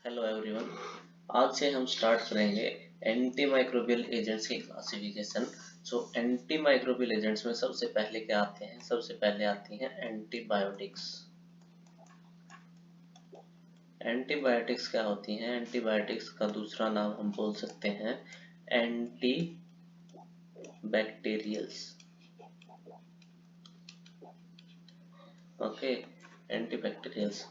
Hello everyone. आज से हम स्टार्ट करेंगे एंटी माइक्रोबियल एजेंट्स की क्लासिफिकेशन। एंटी माइक्रोबियल एजेंट्स में सबसे पहले क्या आते हैं? सबसे पहले आती हैं एंटीबायोटिक्स। एंटीबायोटिक्स क्या होती हैं? एंटीबायोटिक्स का दूसरा नाम हम बोल सकते हैं एंटी बैक्टीरियल्स। ओके, एंटीबैक्टीरियल्स।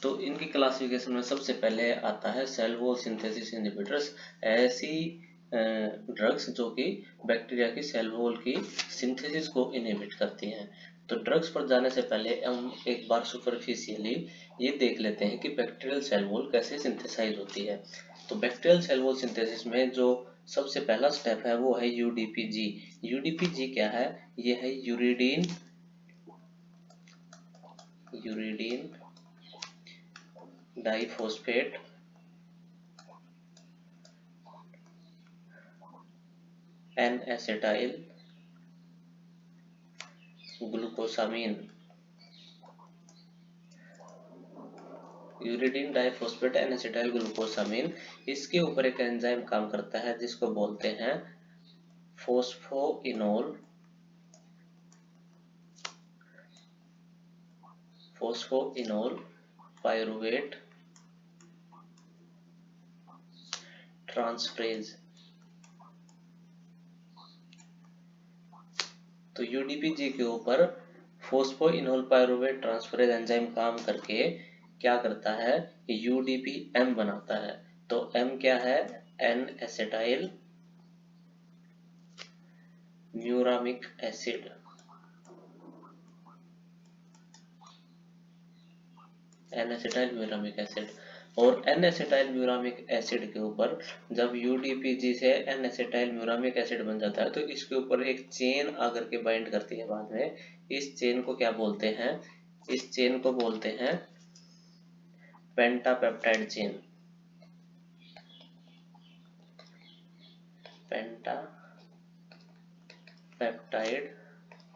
तो इनकी क्लासिफिकेशन में सबसे पहले आता है सेल वॉल सिंथेसिस इनहिबिटर्स। ऐसी ड्रग्स जो कि बैक्टीरिया की सेल वॉल की सिंथेसिस को इनहिबिट करती हैं। तो ड्रग्स पर जाने से पहले हम एक बार सुपरफिशियली ये देख लेते हैं कि बैक्टीरियल सेल वॉल कैसे सिंथेसाइज होती है। तो बैक्टीरियल सेल वॉल सिंथेसिस में जो सबसे पहला स्टेप है वो है यूडीपीजी। यूडीपीजी क्या है? ये है uridine diphosphate N acetyl glucosamine. Uridine diphosphate N acetyl glucosamine, इसके ऊपर एक एंजाइम काम करता है जिसको बोलते हैं फोस्फोइनोल पायरुवेट ट्रांसफरेज। तो यूडीपीजी के ऊपर फोस्फोइनोल पायरुवेट ट्रांसफरेज एंजाइम काम करके क्या करता है? यूडीपीएम बनाता है। तो एम क्या है? N acetyl muramic acid. N acetyl muramic acid. और एन एसिटाइल म्यूरामिक एसिड के ऊपर जब यूडीपीजी से एन एसिटाइल म्यूरामिक एसिड बन जाता है तो इसके ऊपर एक चेन आकर के बाइंड करती है बाद में। इस चेन को क्या बोलते हैं? इस चेन को बोलते हैं pentapeptide chain. Pentapeptide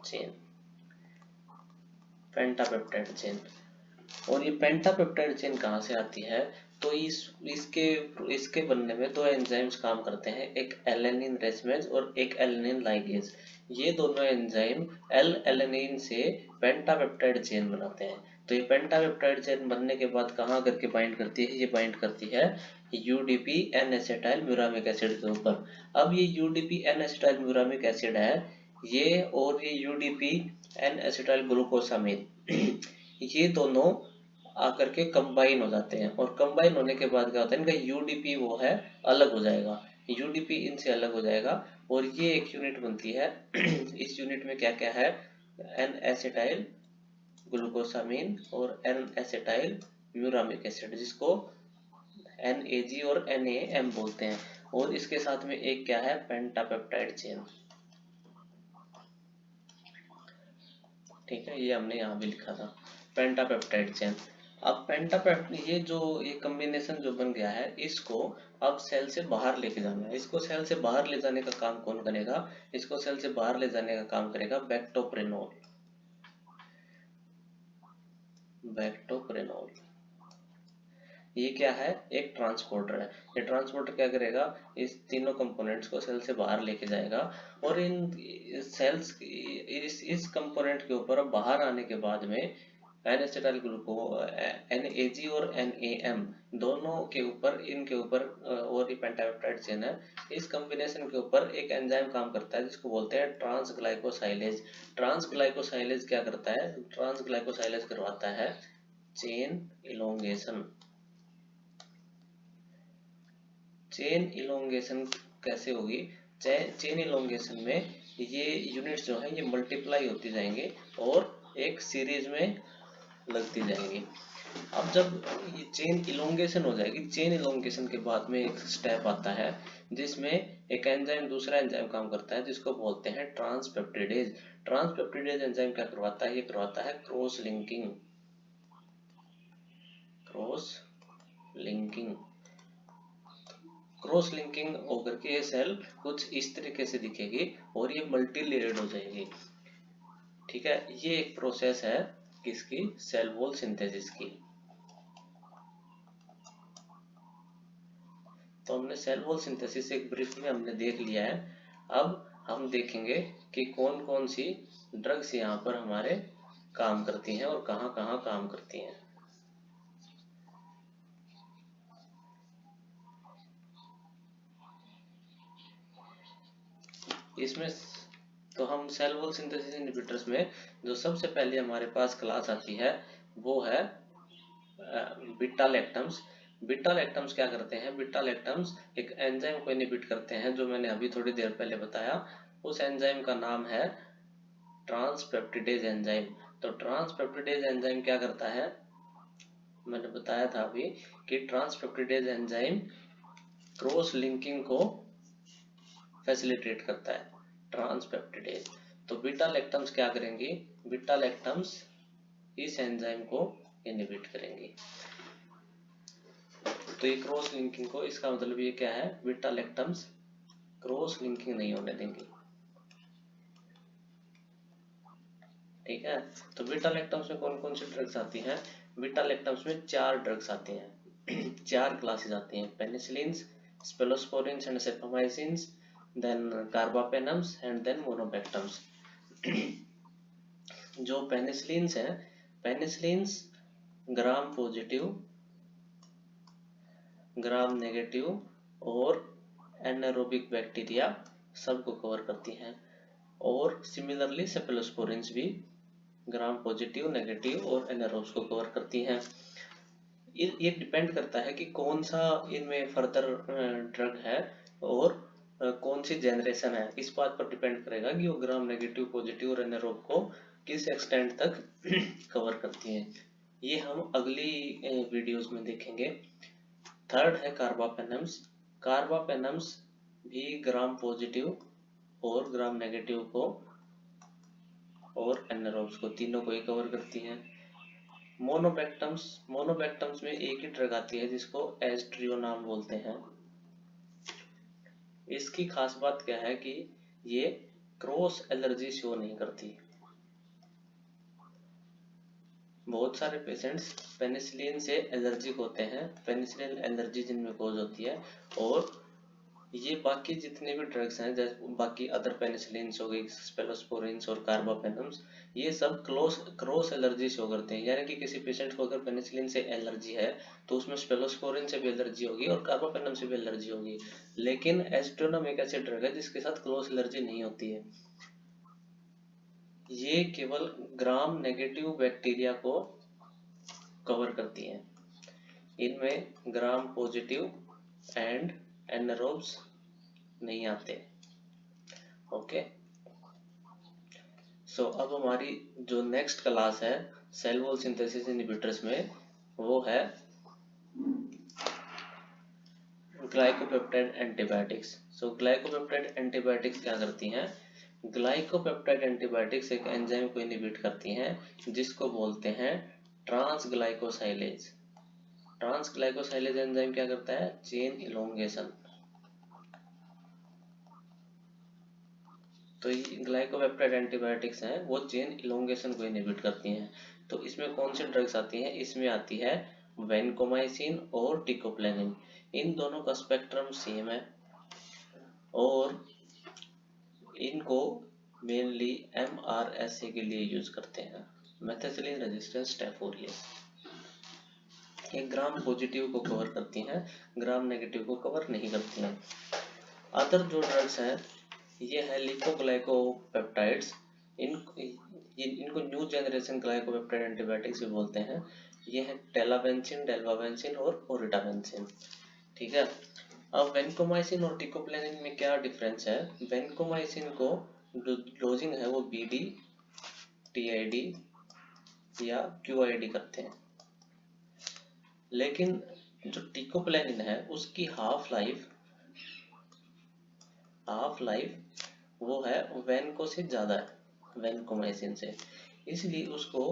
chain, pentapeptide chain. और ये पेंटापेप्टाइड चेन कहाँ से आती है? तो इसके इसके बनने में दो एंजाइम्स काम करते हैं, एक एलेनिन रेसमेज और एक एलेनिन लाइगेज। ये दोनों एंजाइम एल एलेनिन से पेंटापेप्टाइड चेन बनाते हैं। तो ये पेंटापेप्टाइड चेन बनने के बाद कहाँ करके बाइंड करती है? ये बाइंड करती है UDP N acetyl muramic acid के ऊपर। अब ये UDP N acetyl muramic acid है ये, और ये यूडीपी एन एसिटाइल ग्लूकोसामीन ये दोनों आकर के कंबाइन हो जाते हैं। और कंबाइन होने के बाद क्या होता है? इनका यूडीपी वो है अलग हो जाएगा, यूडीपी इनसे अलग हो जाएगा और ये एक यूनिट बनती है। इस यूनिट में क्या क्या है? एन एसिटाइल ग्लूकोसामीन और एन एसिटाइल म्यूरामिक एसिड, जिसको NAG और NAM बोलते हैं। और इसके साथ में एक क्या है? पेंटापेप्टाइड चेन। ठीक है, ये हमने यहाँ भी लिखा था पेंटापेप्टाइड चेन। अब ये कॉम्बिनेशन जो बन गया है इसको अब सेल से बाहर लेके जाना है। इसको सेल से बाहर ले जाने का काम कौन करेगा? इसको सेल से बाहर ले जाने का काम करेगा बैक्टोप्रेनोल। ये क्या है? एक ट्रांसपोर्टर है। ये ट्रांसपोर्टर क्या करेगा? इस तीनों कंपोनेंट्स को सेल से बाहर लेके जाएगा और इन सेल्स इस कंपोनेंट के ऊपर बाहर आने के बाद में एन एसिटाइल ग्लूको NAG और NAM दोनों के ऊपर, इनके ऊपर और ये पेंटापेप्टाइड चेन है, इस कॉम्बिनेशन के ऊपर एक एंजाइम काम करता है जिसको बोलते हैं ट्रांसग्लाइकोसाइलेज। ट्रांसग्लाइकोसाइलेज क्या करता है? ट्रांसग्लाइकोसाइलेज करवाता है चेन इलोंगेशन। चेन इलोंगेशन कैसे होगी? चेन इलोंगेशन में ये यूनिट्स जो है ये मल्टीप्लाई होती जाएंगे और एक सीरीज में लगती जाएंगी। अब जब ये चेन इलोंगेशन हो जाएगी, चेन इलोंगेशन के बाद में एक स्टेप आता है जिसमें एक एंजाइम दूसरा एंजाइम काम करता है जिसको बोलते हैं ट्रांसपेप्टिडेज। ट्रांसपेप्टिडेज एंजाइम क्या करवाता है? ये करवाता है क्रॉस लिंकिंग। क्रॉस लिंकिंग होकर के ये सेल कुछ इस तरीके से दिखेगी और ये मल्टी लेयर्ड हो जाएगी। ठीक है, ये एक प्रोसेस है किसकी? सेल वॉल सिंथेसिस की। तो हमने सेल वॉल सिंथेसिस एक ब्रीफ में हमने देख लिया है। अब हम देखेंगे कि कौन कौन सी ड्रग्स यहाँ पर हमारे काम करती हैं और कहाँ कहाँ काम करती हैं। इसमें तो हम सेल वॉल सिंथेसिस इनहिबिटर्स में जो सबसे पहले हमारे पास क्लास आती है वो है बीटा लैक्टम्स। बीटा लैक्टम्स क्या करते हैं? बीटा लैक्टम्स एक एंजाइम को इनहिबिट करते हैं जो मैंने अभी थोड़ी देर पहले बताया। उस एंजाइम का नाम है ट्रांसपेप्टिडेज एंजाइम। तो ट्रांसपेप्टिडेज एंजाइम क्या करता है? मैंने बताया था अभी कि ट्रांसपेप्टिडेज एंजाइम क्रॉस लिंकिंग को फैसिलिटेट करता है, ट्रांसपेप्टिडेज। तो बीटा लैक्टम्स क्या करेंगी? बीटा लैक्टम्स इस एंजाइम को इनहिबिट करेंगी। तो ये क्रॉस लिंकिंग को, इसका मतलब ये क्या है? बीटा लैक्टम्स क्रॉस लिंकिंग नहीं होने देंगी। ठीक है, तो बीटा लैक्टम्स में कौन कौन सी ड्रग्स आती हैं? बीटा लैक्टम्स में 4 ड्रग्स आती हैं 4 क्लासेस आती हैं, penicillins, cephalosporins and cephamycins, then carbapenems and then monobactams. जो पेनिसिलिन्स हैं, penicillins gram positive, gram negative और एनारोबिक बैक्टीरिया सबको कवर करती हैं। और सिमिलरली सेफेलोस्पोरिन्स भी ग्राम पॉजिटिव, नेगेटिव और एनारोब्स को कवर करती हैं। ये डिपेंड करता है कि कौन सा इनमें फर्दर ड्रग है और कौन सी जनरेशन है। इस बात पर डिपेंड करेगा कि वो ग्राम नेगेटिव, पॉजिटिव और एनारोब को किस एक्सटेंट तक कवर करती हैं। ये हम अगली वीडियोस में देखेंगे। थर्ड है कार्बापेनम्स। कार्बापेनम्स भी ग्राम पॉजिटिव और ग्राम नेगेटिव को और एनारोब्स को, तीनों को ही कवर करती हैं। मोनोपेक्टम्स, मोनोपेक्टम्स में एक ही ड्रग आती है जिसको एस्ट्रियोनाम बोलते हैं। इसकी खास बात क्या है कि ये क्रॉस एलर्जी शो नहीं करती। बहुत सारे पेशेंट्स पेनिसिलिन से एलर्जिक होते हैं, पेनिसिलिन एलर्जी जिनमें कॉज होती है। और ये बाकी जितने भी ड्रग्स हैं, जैसे बाकी अदर पेनिसिलिन्स हो गई, स्पेलोस्पोरिन्स और कार्बापेनम्स, ये सब क्रॉस एलर्जी शो करते हैं। यानी कि किसी पेशेंट को अगर पेनिसिलिन से एलर्जी है तो उसमें स्पेलोस्पोरिन से भी एलर्जी होगी और कार्बापेनम से भी एलर्जी होगी। लेकिन एस्ट्रोनम एक ऐसे ड्रग है जिसके साथ क्रॉस एलर्जी नहीं होती है। ये केवल ग्राम नेगेटिव बैक्टीरिया को कवर करती हैं। इनमें ग्राम पॉजिटिव एंड एनारोब्स नहीं आते। ओके, सो अब हमारी जो नेक्स्ट क्लास है सेल वॉल सिंथेसिस इनहिबिटर्स में, वो है ग्लाइकोपेप्टाइड एंटीबायोटिक्स। सो ग्लाइकोपेप्टाइड एंटीबायोटिक्स क्या करती हैं? ग्लाइकोपेप्टाइड एंटीबायोटिक्स एक एंजाइम को इनहिबिट करती हैं जिसको बोलते हैं ट्रांसग्लाइकोसाइलेज। ट्रांसग्लाइकोसाइलेज एंजाइम क्या करता है? Chain elongation. तो ये ग्लाइकोपेप्टाइड एंटीबायोटिक्स हैं, वो चेन इलोंगेशन को इनहिबिट करती हैं। तो इसमें कौन सी ड्रग्स आती हैं? इसमें आती है वेनकोमाइसिन और टिकोप्लेनिन। इन दोनों का स्पेक्ट्रम सेम है और इनको मेनली MRSA के लिए यूज करते हैं, मेथिओनिन रेजिस्टेंस स्टेप ऑरियस। ये ग्राम पॉजिटिव को कवर करती हैं, ग्राम नेगेटिव को कवर नहीं करती हैं। अदर जो ड्रग्स हैं ये है लिपोग्लाइकोपेप्टाइड्स। इनको न्यू जनरेशन ग्लाइकोपेप्टाइड एंटीबायोटिक्स भी बोलते हैं। ये है टेलावेंसिन, डेल्वावेंसिन और ओरिटावेंसिन। ठीक है, अब वेनकोमाइसिन और टिकोप्लेनिन में क्या डिफरेंस है? वेनकोमाइसिन को जो डोजिंग है वो BD, TID या QID करते हैं, लेकिन जो टिकोप्लेनिन है उसकी हाफ लाइफ वो है वेनको से ज्यादा है, वेनकोमाइसिन से, इसलिए उसको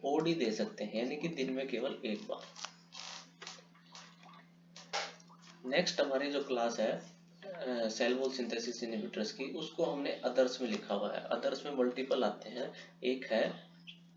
OD दे सकते हैं, यानी कि दिन में केवल एक बार। नेक्स्ट हमारी जो क्लास है सेल वॉल सिंथेसिस इनहिबिटर्स की, उसको हमने अदर्स में लिखा हुआ है। अदर्स में मल्टीपल आते हैं। एक है,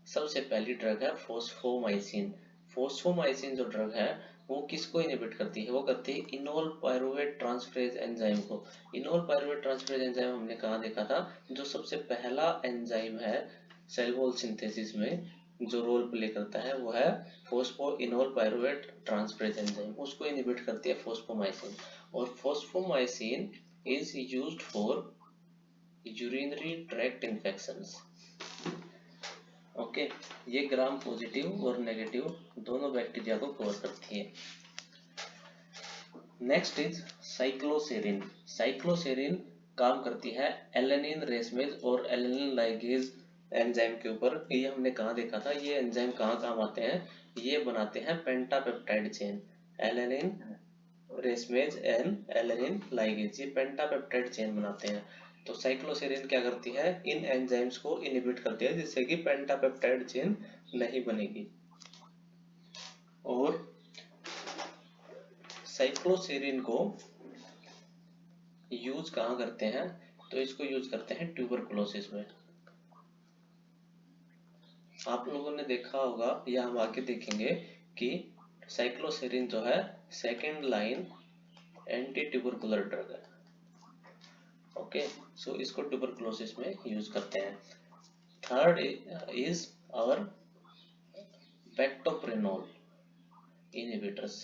सबसे पहली ड्रग है फोस्फोमाइसिन। फोस्फोमाइसिन जो ड्रग है वो किसको इनहिबिट करती है, वो करती है इनोल पायरुवेट ट्रांसफरेज एंजाइम को। इनोल पायरुवेट ट्रांसफरेज एंजाइम हमने कहाँ देखा था, जो सबसे पहला एंजाइम है सेल वॉल सिंथेसिस में जो रोल प्ले करता है वो है फोस्फोइनोल पायरुवेट ट्रांसफरेज एंजाइम, उसको इनहिबिट करती है फोस्फोमाइसिन। और fosfomycin is used for urinary tract infections. Okay, ये ग्राम पॉजिटिव और नेगेटिव दोनों बैक्टीरिया को कवर करती है। Next is cycloserine. साइक्लोसेरिन काम करती है एलेनिन रेसमेज और एलेनिन लाइगेज एंजाइम के ऊपर। ये हमने कहाँ देखा था, ये एंजाइम कहाँ काम आते हैं, ये बनाते हैं pentapeptide chain, alanine racemase and alanine ligase, ये पेंटापेप्टाइड चेन बनाते हैं। तो साइक्लोसेरिन क्या करती है, इन एंजाइम्स को इनहिबिट करती है जिससे कि पेंटापेप्टाइड चेन नहीं बनेगी। और साइक्लोसेरिन को यूज कहाँ करते हैं, तो इसको यूज करते हैं ट्यूबरकुलोसिस में। आप लोगों ने देखा होगा या हम आगे देखेंगे कि साइक्लोसेरिन जो है second line anti tubercular drug है। ओके, सो इसको ट्यूबरकुलोसिस में यूज करते हैं। Third is our bactoprenol inhibitors.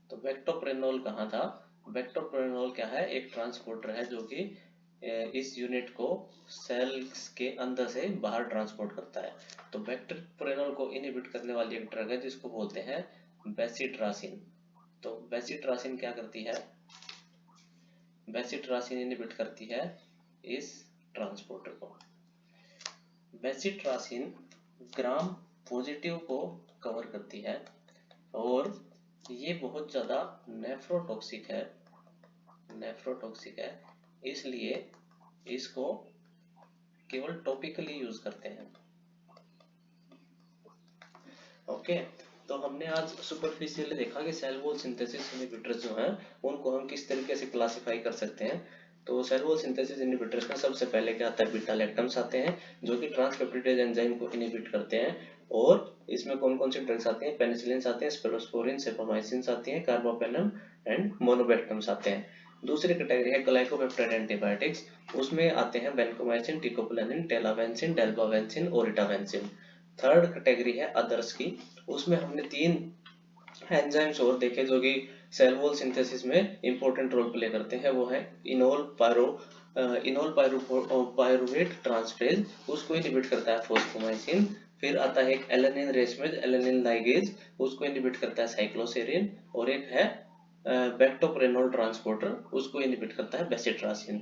तो बेक्टोप्रेनोल कहाँ था, बेक्टोप्रेनोल क्या है, एक ट्रांसपोर्टर है जो कि इस यूनिट को सेल्स के अंदर से बाहर ट्रांसपोर्ट करता है। तो बेक्टोप्रेनोल को इनहिबिट करने वाली एक ड्रग है जिसको बोलते हैं बेसिट्रासिन। तो बेसिट्रासिन क्या करती है, बेसिट्रासिन इनहिबिट करती है इस ट्रांसपोर्टर को। बेसिट्रासिन ग्राम पॉजिटिव को कवर करती है और ये बहुत ज़्यादा नेफ्रोटॉक्सिक है, इसलिए इसको केवल टॉपिकली यूज करते हैं। ओके, तो हमने आज सुपरफिशियली देखा कि सेल वॉल सिंथेसिस इनहिबिटर्स जो हैं उनको हम किस तरीके से क्लासिफाई कर सकते हैं। तो सेल वॉल सिंथेसिस इनहिबिटर्स में सबसे पहले क्या आता है, बीटा लैक्टम्स आते हैं जो कि ट्रांसपेप्टिडेज एंजाइम को इनहिबिट करते हैं। और इसमें कौन कौन सी ड्रग्स आती हैं, पेनिसिलिन आते हैं, स्पेलोस्पोरिन, सेफामाइसिन आती हैं, कार्बापेनम एंड मोनोबैक्टम्स आते हैं। दूसरी कैटेगरी है ग्लाइकोपेप्टाइड एंटीबायोटिक्स, उसमें आते हैं वेंकोमाइसिन, टिकोप्लानिन, टेलावेंसिन, डेल्बावेंसिन और इटावेंसिन। थर्ड कैटेगरी है अदर्स की, उसमें हमने 3 एंजाइम्स और देखे जो कि सेल वॉल सिंथेसिस में इंपॉर्टेंट रोल प्ले करते हैं। वो है इनोल पायरुवेट ट्रांसफरेज, उसको इनहिबिट करता है फोस्फोमाइसिन। फिर आता है एक एलेनिन रेसमेज एलेनिन लाइगेज, उसको इनहिबिट करता है साइक्लोसेरिन। और एक है बेक्टोप्रेनोल ट्रांसपोर्टर, उसको इनहिबिट करता है बेसिट्रासिन।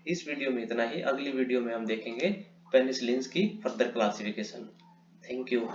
इस वीडियो में इतना ही, अगली वीडियो में हम देखेंगे पेनिसिलिन की फर्दर क्लासिफिकेशन। Thank you.